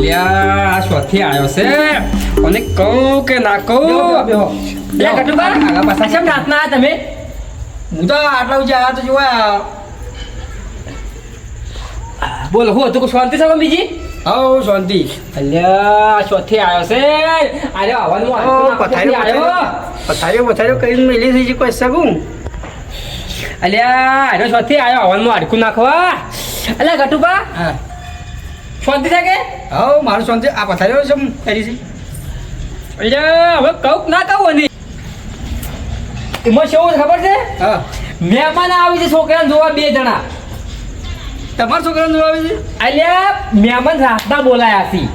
અલ્યા આ શોથી આવ્યો છે અને કહું કે ના કહું લે કટુબા આગા પાછા કેમ રાતના આયા તમે? હું તો આટલા ઉજે આવ્યા તો જોવા. બોલો હું હતું શાંતિ છે બીજી? હવ શાંતિ. અલ્યા શોથી આવ્યો છે. અરે આવવાનું પથારીઓ કરીને મેલી થઈ કોઈ શકું. અલ્યા અરે શોથી આવ્યો આવવાનું હાડકું નાખવા. અલ્યા કટુબા હા શાંતિ છે કે? હવ મારું શાંતિ. આ પથારીઓ છે કરી છે. અલ્યા હવે કહું ના કહું નહીં એમાં શું ખબર છે? હા મહેમાન આવી છે છોકરાને જોવા 2 જણા. તમારા છોકરાને જોવા આવે છે? અલ્યા મહેમાન રાતના બોલાયા હતી.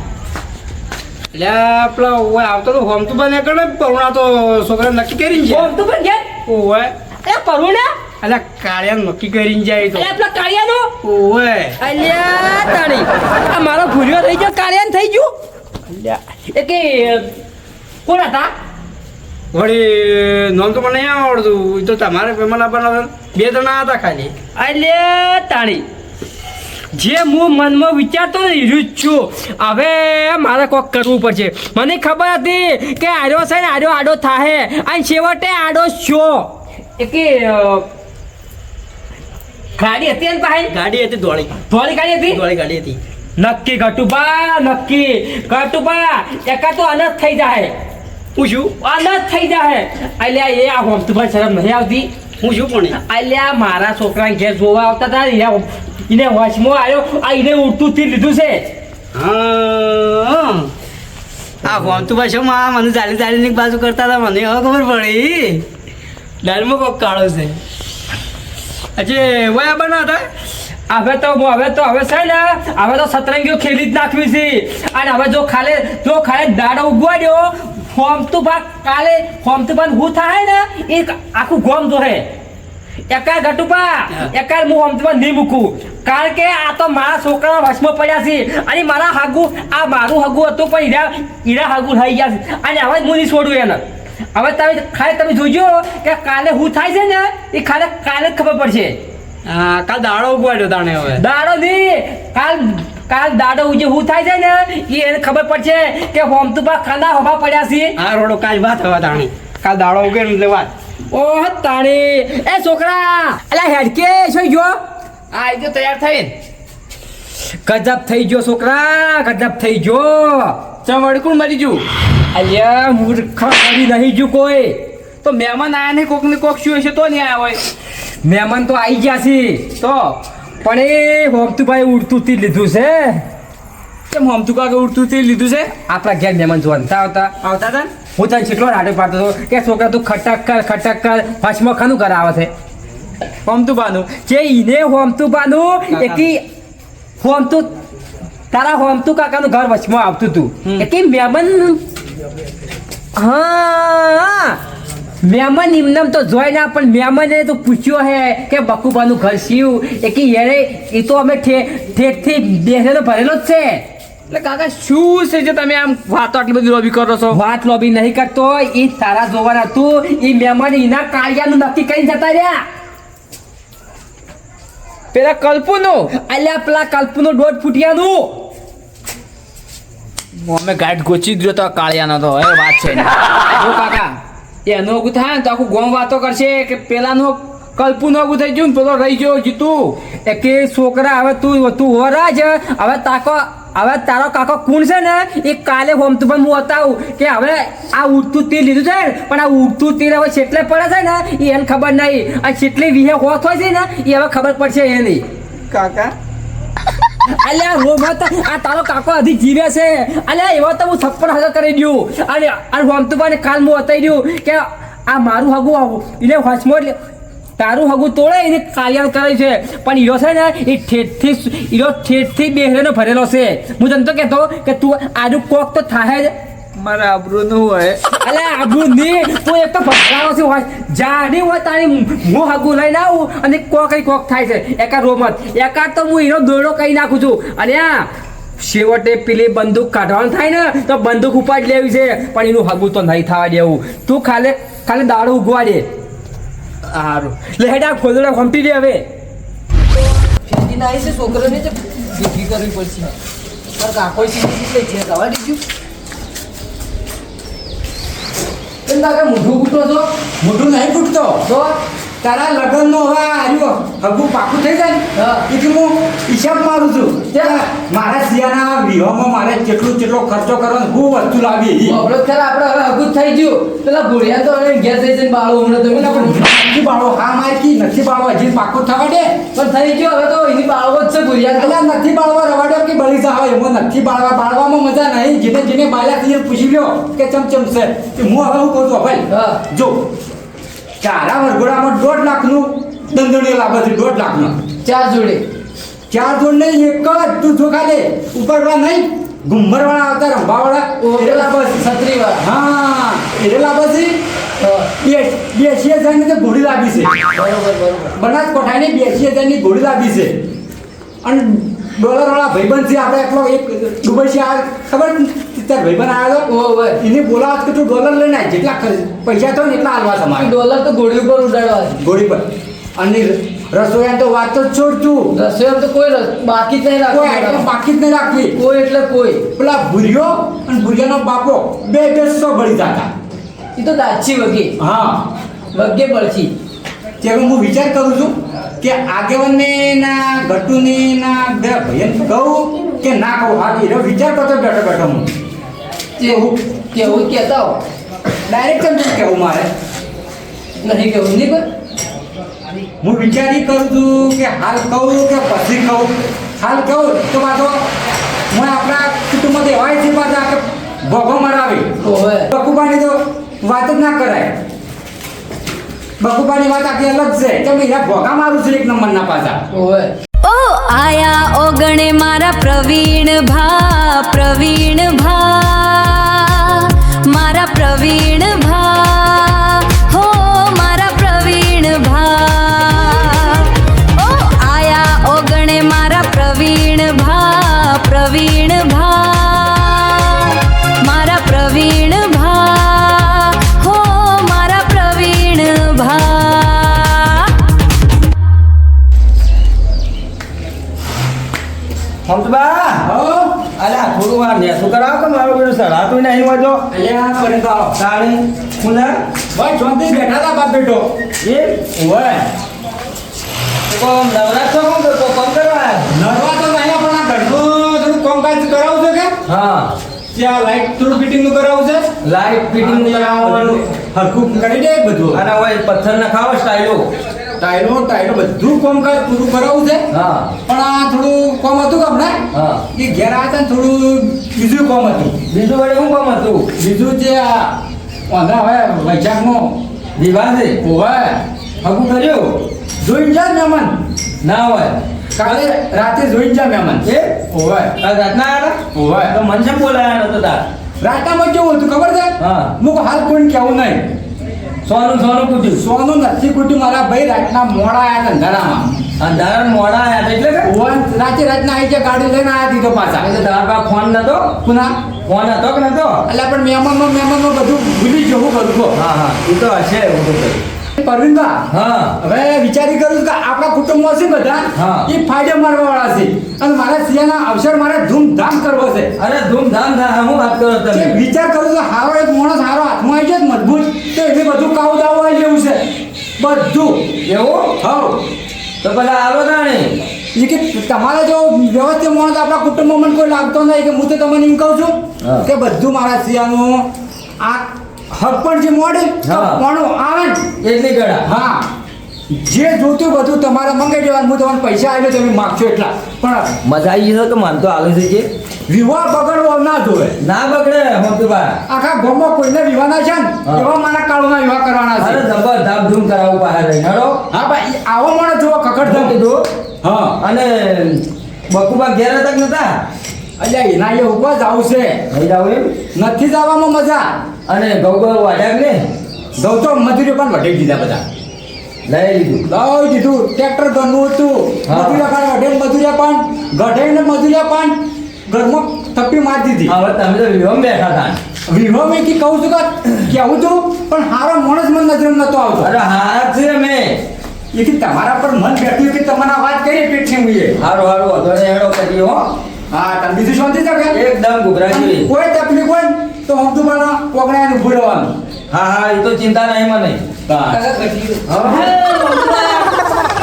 એટલે પેલા ઓય આવતો તો હોમ તો બને કરે પરુણા તો છોકરાને નક્કી કરીને છે. ઓમ તું પણ કે ઓય અરે પરુણા અલ્યા કાળિયાને નક્કી કરીને જાય તો. અલ્યા પેલા કાળિયાનો ઓય અલ્યા તાણી આ મારો ભૂલ્યો થઈ ગયો કાળિયાન થઈ ગયું. અલ્યા એ કે કોણ હતા? વળી નામ તો મને નહીં આવડતું. એ તો તમારે મહેમાન આપવાના 2 જણા હતા ખાલી. અલ્યા તાણી જે હું મનમાં વિચારતો ને એ જ છું. હવે મારે કોક કરવું પડશે. મને ખબર હતી કે આડો છે ને આડો થાહે અને છેવટે આડો છો. એ કે ગાડી હતી ને પાસે ગાડી હતી ધોળી ગાડી હતી. ગાડી હતી. નક્કી ઘટુબા એકા તો અનજ થઈ જાય. હું શું અનજ થઈ જાય. અલ્યા એ આ હોમ તો શરમ નહીં આવતી. હું શું પણ અલ્યા મારા છોકરાને ઘેર જોવા આવતા હતા એને વચમાં આવ્યો આ એને ઉડતું થી લીધું છે. હા આ હોમ તો ભાઈ મને ચાલી બાજુ કરતા હતા. મને હવે ખબર પડી દાલમાં કોક કાળો છે. હજી વયા બના હતા. હવે તો છે ને હવે તો સતરંગીઓ ખેલી જ નાખવી છે. અને હવે જો ખાલે દાડો ઉગવાડ્યો હોમ તો હું થાય ને એ આખું ગોમ જોહે. એકાય ઘટુપા એકાય હું હોમ તો નહીં મૂકું. કારણ કે આ તો મારા છોકરા વશમાં પડ્યા છે અને મારું હગું હતું પણ હીરા હગું થઈ ગયા છે અને હવે હું નહીં છોડું એને. હવે તમે જોજો કે કાલે હું થાય છે ને એ કાલે જ ખબર પડશે. હા કાલ દાડો ઉગવાડ્યો તાણે. હવે દાડો નહીં કાલ દાડો ઉજે હું થાય છે ને એ એને ખબર પડશે કે હોમ તુપા કાંદા હવા પડ્યા છે. આ રોડો કાલ વાત હવે તાણે કાલ દાડો ઉગે એટલે વાત. ઓહ તાણી એ છોકરા અલા હેડકે શું જો આ એ તો તૈયાર થઈને ગજબ થઈ ગયો છોકરા ગજબ થઈ ગયો. ચમડકું મરી ગયું. અલ્યા મૂર્ખ કરી નહીં જો કોઈ. તો મહેમાન આયા ને કોક ને કોક શું હશે તો નહીં આયા હોય. મહેમાન તો આવી ગયા છે તો પણ એ હોમતુભાઈ ઉડતું થી લીધું છે. કેમ હમતું કાકે ઉડતું તે લીધું છે? આપણા ઘેર મહેમાન જોવા આવતા હતા હું તને કેટલો રાડો પાડતો હતો કે છોકરા તું ખટક કર ફસમાં ખાનું કરાવે છે. હમતું બાનું જે ઈને હોમતું બાનું એકી હોમતું તારા હોમતું કાકાનું ઘર વચમાં આવતું હતું એકી મહેમાન. હા મહેમાન એમને તો જોઈ ના પણ મહેમાને તો પૂછ્યો હે કે બકુબાનું ઘર શિવ એકી યારે એ તો અમે ઠેઠથી બેસેલો ભરેલો જ છે. એટલે કાકા શું છે જે તમે આમ વાતો આટલી બધી લોબી કરો છો? વાત લોબી નહીં કરતો. એ તારા જોવાનું હતું. એ મહેમાન એના કાળિયાનું નક્કી કરીને જતા રહ્યા. પેલા કલ્પુનું અલ્યા પેલા કલ્પનું 1.5 ફૂટિયાનું અમે ગાઈડ ગોચી દ્યો તો કાળિયાનો તો એ વાત છે. જો કાકા એનો ઓગું થાય ને તો આખું ગોમ વાતો કરશે કે પેલાનો કલ્પુનો ઓગું થઈ ગયું ને પેલો રહી ગયો જીતું. એ કે છોકરા હવે તું વરાજ હવે તારો કાકો કોણ છે ને એ કાલે હોમ તો પણ હું બતાવું કે હવે આ ઉડતું તીર લીધું છે પણ આ ઉડતું તીર હવે છેટલે પડે છે ને એ એને ખબર નહીં. આ છેટલી વિહે હોત હોય છે ને એ હવે ખબર પડશે એ નહીં. કાકા અલ્યા રોમત આ તારો કાકો હજી જીવે છે. અલ્યા એવા તો હું થપ્પડ હગા કરી દઉં. અને હોમ તો પણ કાલ હું બતાવી દઉં કે આ મારું હગું આવું એને હોશમાં તારું હગું તોડે એને કાલિયાણ કરે છે પણ હીરો છે ને એ ઠેઠથી બેહરેનો ભરેલો છે. હું તને તો કહેતો કે તું આજુ કોક તો થાય જ. મારા આબરૂનું હોય. અલ્યા આબરૂ નહીં તું એક તો ભટકાવો છે હોય જાડી હોય તારી હું હગું લઈને આવું અને કોક થાય છે. એકા રોમત એકા તો હું હીરો દોરડો કહી નાખું છું. અને છેવટે પેલી બંદૂક કાઢવાનું થાય ને તો બંદૂક ઉપાડી લેવી છે પણ એનું હગું તો નહીં થવા દેવું. તું ખાલી દાડો ઉગવા દે. સારું લેડા ખોદડા ખમતી દે હવે. છોકરાને જ ભેગી કરવી પડશે. કાકો એટલે છે દવા દીધું કેમ કાકા મોઢું ફૂટો છો? મોટું નહીં ફૂટતો તો તારા લગ્નનો હવે આવ્યો હગું પાકું થઈ જાય હા. ને એટલે હું હિસાબ મારું છું ત્યાં? મારા સિયાના વિવાહમાં મારે કેટલો ખર્ચો કરવાનો હું વસ્તુ લાવી આપણો ખરા આપણે હવે હગું જ થઈ ગયું પેલા ભોળિયા તો હવે ઘેર થઈ જઈને બાળો હમણાં તમે પણ નથી બાળો હા મારે કી નથી બાળો હજી પાકું થવા દે પણ થઈ ગયો હવે તો એની બાળવો જ છે ભોળિયા તો. અલ્યા નથી બાળવા રવાડો કે બળી જાવ એમાં નથી બાળવામાં મજા નહીં જેને બાળ્યા થી પૂછી લ્યો કે ચમચમ છે કે હું હવે હું કહું છું ભાઈ હા. જો ચારા વરઘોડામાં 1.5 લાખનું દંડણીઓ લાગે છે 1.5 લાખનો 4 જોડે 4 જોડ નહીં એક જ તું જોખા દે ઉપરવાળા નહીં ઘુમ્મરવાળા આવતા રંભાવાળા એરેલા બસ છત્રી વાર હા એરેલા બસ બે 80,000 ની તો ઘોડી લાવી છે બરોબર બનાસકાંઠાની 80,000 ની ઘોડી લાવી છે અને ડોલરવાળા ભાઈબંધ છે આપણે એટલો એક દુબઈથી આ ખબર તાર ભાઈબંધ આવ્યો ઓવે એને બોલાવત કે તું ડોલર લઈને આય જેટલા પૈસા થયો ને એટલા હાલવા તમારે ડોલર તો ઘોડી ઉપર ઉડાડવા છે. ઘોડી પર અને રસોઈયા તો વાત જ છોડ તું રસોઈયામાં તો કોઈ બાકી જ નહીં કોઈ આઈટમ રાખવું બાકી જ નહીં રાખવી કોઈ એટલે કોઈ પેલા ભૂરિયો અને ભૂરિયાનો બાપો બે 100 બળી જતા એ તો દાચી વગે હા વગે બળશી ત્યારે હું વિચાર કરું છું કે આગેવાનને ના ગટુને ના બે ભાઈને કહું કે ના કહું હા એનો વિચાર કરતો બેઠો હું કેવું કહેતા હો ડાયરેક્ટ જ કહેવું મારે નહીં કેવું નહીં કોઈ હું વિચારી કરું છું કે હાલ કહું કે પછી કહું હાલ કહું તો પાછો હું આપણા કુટુંબમાં એવાય છે પાછા કે ભોગો મરાવે ઓવે બકુબાની તો વાત જ ના કરાય બકુબાની વાત આખી અલગ છે કે મેં ભોગા મારું છું એક નંબરના પાછા ઓવે ઓ આયા ઓગણે મારા પ્રવીણ ભા મારા પ્રવીણ ભા હો મારા પ્રવીણ ભા ઓ આયા ઓગણે મારા પ્રવીણ ભા મારા પ્રવીણ ભા હો મારા પ્રવીણ ભા હમતબા હો અલા થોડું વાર ને શું કરાવ કે મારું બેટું સડાતું નહીં વાજો અહીંયા બને તો આવો. તાણી ખુલા ભાઈ શાંતિ બેઠા હતા બાપ બેટો એ ઓય કોમ નવરાત તો કોમ કરતો કોમ કરવા નરવા તો નહીં પણ આ ઘરનું થોડું કામકાજ કરાવું છે કે હા ત્યાં લાઈટ થોડું ફિટિંગ નું કરાવું છે લાઈટ ફિટિંગ કરાવવાનું હરખું કરી દે બધું અને હોય પથ્થર નખાવો સ્ટાઈલો ટાઈલો બધું કામકાજ પૂરું કરાવું છે હા પણ આ થોડું કામ હતું કે હમણાં હા એ ઘેર આવ્યા હતા ને થોડું બીજું કામ હતું બીજું વડે શું કામ હતું બીજું જે આ વાંધા હવે વૈશાખમાં વિવાહ છે ઓવે હકું કર્યું જોઈને જા મહેમાન ના હોય કાલે રાતે જોઈને જા મહેમાન એ ઓવે કાલ રાતના આવ્યા ઓવે તો મન છે બોલાયા નતો તાર રાતનામાં કેવું હતું ખબર છે હા. હું હાલ કોઈને કહેવું નહીં સોનું પૂછ્યું સોનું નથી કુટ્યું મારા ભાઈ રાતના મોડા આવ્યા ધંધારામાં અંધારા મોડા આયા હતા એટલે કે રાતે રાતના આવી ગયા ગાડી લઈને આવ્યા દીધો પાછા એટલે તારા પાસે ફોન નતો પુના ફોન હતો કે નતો એટલે પણ મહેમાનમાં બધું ભૂલી જવું કરું હા હા એ તો હશે એવું તો કઈ પરવીનભા હા હવે વિચારી કરું છું કે આપણા કુટુંબમાં છે બધા હા. એ ફાયદે મારવા વાળા છે અને મારા સિયાના અવસર મારે ધૂમધામ કરવો છે અરે ધૂમધામ થાય હું વાત કરો જે તમે વિચાર કરું છું હારો એક માણસ હારો હાથમાં આવી જાય ને મજબૂત તો એને બધું કાવ દાવ આવી જેવું છે બધું એવું હવ તો પેલા આવો તાણી એ કે તમારે જો વ્યવસ્થિત માણસ આપણા કુટુંબમાં મને કોઈ લાગતો નહીં કે હું તો તમને એમ કહું છું હા. કે બધું મારા સિયાનું આ હક પણ જે મોડે હા. પણ આવે ને એટલી ગળા હા જે જોતું બધું તમારે મંગાઈ દેવાનું હું તમને પૈસા આપ્યો તમે માગશો એટલા પણ મજા આવી ગઈ તો માન તો આલે છે કે વિવાહ બગડવો ના જોવે ના બગડે હમતુબા આખા ગામમાં કોઈને વિવાહ ના છે ને હા. એવા મારા કાળોના વિવાહ કરવાના અરે છે જબર ધામધૂમ કરાવું પાસે લઈને હેડો હા ભાઈ આવો માણસ જોવો શું કકડધમ કીધું હા અને બકુબા ઘેર હતા કે નતા અલ્યા એના એ ઉપવા જ આવશે નહીં જાવ એમ નથી જવામાં મજા અને ઘઉં વાઢ્યા કે ને ઘઉં તો મજૂરીઓ પણ વઢી દીધા બધા લઈ લીધું લઈ દીધું ટ્રેક્ટર ઘરનું હતું હા. મજૂરિયા પણ વઢે મજૂરિયા પણ ગઢે ને મજૂરિયા પણ ઘરમાં થપ્પી મારી દીધી હવે તમે તો વિવાહ બેઠા હતા વિવાહ મેં કી કહું છું કે કેવું છું પણ હારો માણસ મને નજર નતો આવતો અરે હાર છે અમે એ કે તમારા પર મન બેઠું કે તમારા વાત કરી પેટ છે મુએ હારું હારું હતો ને હેડો કરીએ હો હા તમે બીજું શાંતિ છે કે એકદમ ઘૂઘરાજી. કોઈ તકલીફ હોય ને તો હું તમારા પોગડાને ઉભું રહેવાનું હા હા એ તો ચિંતા નહીં મને.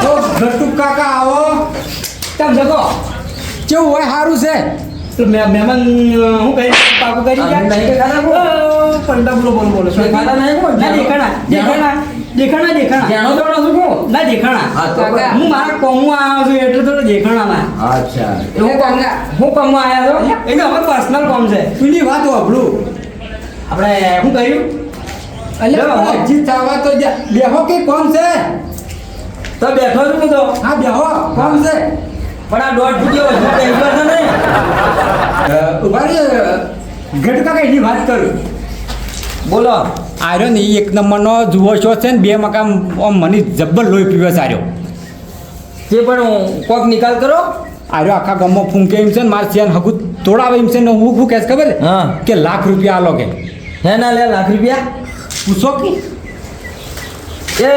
તો ઘટુ કાકા આવો કેમ જગો કેવું હોય સારું છે તો મહેમાન હું કહી પાકું કરી અમે નહીં કે ખાના કો? પંડા બોલો શું ખાતા નહીં કો? ના દેખાણા જાણો તો શું કહું? ના દેખાણા હા, તો કાકા, હું મારા કોમમાં આવ્યો છું એટલે થોડો દેખાણા ના અચ્છા હું કામમાં આવ્યા છો? એટલે હવે પર્સનલ કોમ છે પેલી વાત વાપરું આપણે શું કહ્યું અલ્યા હજી થવા તો બેહો કે કોણ છે તો બેઠો છું હું તો. હા બેહો કોણ છે પણ આ દોઢ ફૂટ જેવો છે, બેસવા છે નહીં. ઉભા રે ઘટુ કાકા એની વાત કરું બોલો. આર્યો ને ઈ એક નંબરનો જુઓ છો છે ને બે મકામ આમ મને જબ્બર લોહી પીવે છે આર્યો જે પણ કોક નિકાલ કરો. આર્યો આખા ગામમાં ફૂંકે એમ છે ને મારે ત્યાં હગું તોડાવે એમ છે ને હું કહેશ ખબર છે? હા. કે લાખ રૂપિયા આલો કે હે ના લે લાખ રૂપિયા. પૂછો કે એ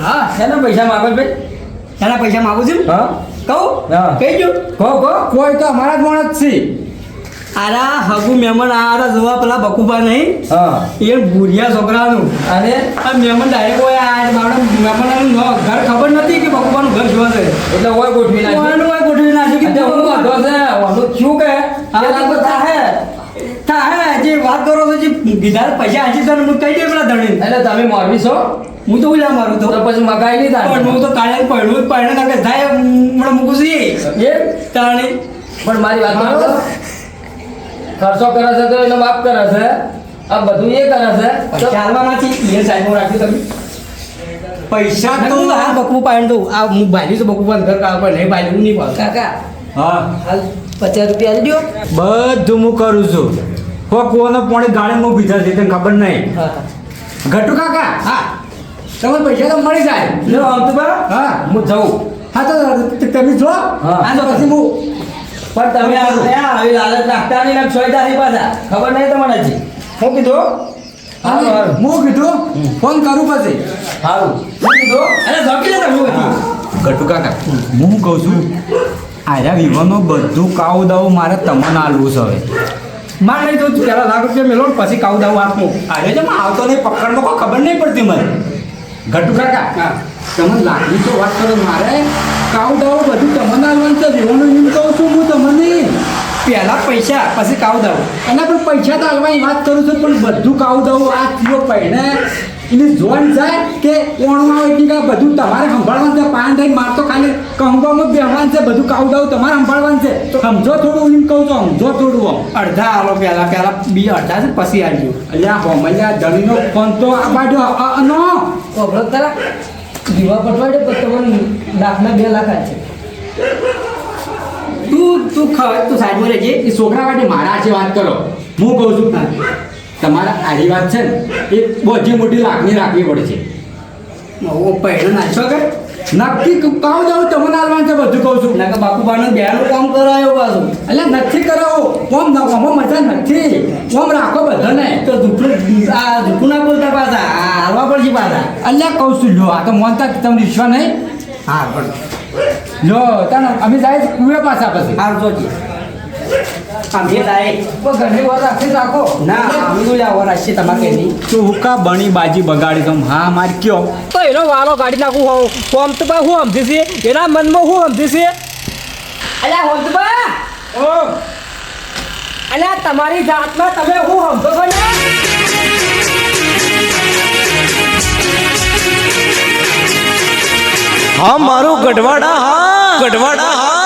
હા એના પૈસા માગો ભાઈ. એના પૈસા માગું છું હા કહું હા. કહી ગયું કહો કહો. કોઈ તો અમારા જ માણસ છે આરા હગુ મહેમાન આરા જોવા પેલા બકુબા નહીં હા એ ભૂરિયા છોકરાનું અને આ મહેમાન ડાયરેક્ટ હોય આ બાવડા મહેમાનનું ઘર ખબર નથી કે બકુબાનું ઘર જોવા છે એટલે ઓય ગોઠવી નાખી. ઓયાનું ઓય ગોઠવી નાખ્યું કે એટલે હું વાંધો છે વાંધો થયું કે હા, પેલા તો થાહે. હા જે વાત કરો છો જે બીજા પૈસા હાજી તને હું કહી દે પેલા ધણી એટલે તમે મોરબી છો હું તો ઉલા મારું તો તો પછી મગાઈ નહીં પણ થાય. હું તો કાલે પહેણું ના કે થાય હમણાં મૂકું છું એ તાણી પણ મારી વાત સાંભળો. ખર્ચો કરે છે તો એનો બાપ કરે છે આ બધું એ કરે છે તો ચાલવામાંથી એ સાઈડમાં રાખ્યું તમે પૈસા તો તો આ બકવું પાડે તો આ હું ભાઈ છું બકવું બંધ કર પણ નહીં ભાઈ નહીં પાડું કાકા હા હાલ 50 રૂપિયા આલી દ્યો. બધું હું કરું છું હો કોનો પોણી ગાડીમાં પીધા છે તને ખબર નહીં ઘટુ કાકા હા તમે પૈસા તો મળી જાય લ્યો આવતું બા હા હું જઉં. હા તો તમે જો હા. હા તો પછી હું પણ તમે આવી લાલચ રાખતા નહીં ને સોયદા નહીં પાછા ખબર નહીં તમારે હજી. હું કીધું હારું હારું હું કીધું ફોન કરું પછી હારું હું કીધું અરે ઝોકી લે તમે બધી ઘટુ કાકા હું કહું છું આયા વિવાનો બધું કાવ દાવ મારે તમને આલવું છે હવે માર નહીં તો પેલા લાખ રૂપિયા મેલો ને પછી કાઉ દાવું આપું અરે જો આવતો નહીં પકડમાં કોઈ ખબર નહીં પડતી મને ઘટુ કાકા હા. તમે લાગણી તો વાત કરો મારે કાવ દાવ બધું તમને આલવાનું છે વિવાનો એમ કહું છું હું તમને પહેલા પૈસા પછી કાઉ દાવું એના પણ પૈસા તો હાલવાની વાત કરું છું પણ બધું કાવ દઉં આ થયો પહેણે એની જોન જાય કે ઓણમાં હોય કે બધું તમારે સંભાળવાનું છે પાન થઈને માર તો ખાલી કહુંબામાં બેહવાનું છે બધું કાવ દઉં તમારે સંભાળવાનું છે સમજો થોડું એમ કહું છું સમજો થોડું આમ અડધા આલો પહેલા બી અડધા છે પછી આવજો અલ્યા હોમલ્યા ધણીનો ફોન તો આ બાજુ નો કોબળો ખરા દીવા પટવાડે પણ તમને લાખના 2 લાખ આવે છે. તું સાઈડમાં રહેજે એ છોકરા માટે મારા આજે વાત કરો હું કહું છું તમારા આરી વાત છે ને એ બધી મોટી લાખની રાખવી પડશે ઓ પહેલો નાચો કે નક્કી કાવ દઉં તમને આલવાનું છે બધું કહું છું ના કે બાપુબાનું બેનું કામ કરાયો પાછું એટલે નથી કરાવો ઓમ આમાં મજા નથી ઓમ રાખો બધાને તો જૂઠું ના બોલતા પાછા આ હાલવા પડશે પાછા અલ્યા કહું છું લો આ તો મોનતા તમને વિશ્વાસ નહીં હા પણ લો તને અમે જાય કુએ પાછા પછી હાલ જોજે આમ એ થાય પણ ઘરની વાત રાખી રાખો. ના અમે તો જાવ રાખશે તમારે કઈ નહીં તું હુકા બણી બાજી બગાડી દઉં હા માર કયો તો એનો વાલો કાઢી નાખું હોઉં કોમ તો બા હું સમજી છે એના મનમાં હું સમજી છે અલ્યા હોતબા ઓ અલ્યા તમારી જાતમાં તમે હું સમજો છો ને હા મારું ગઢવાડા હા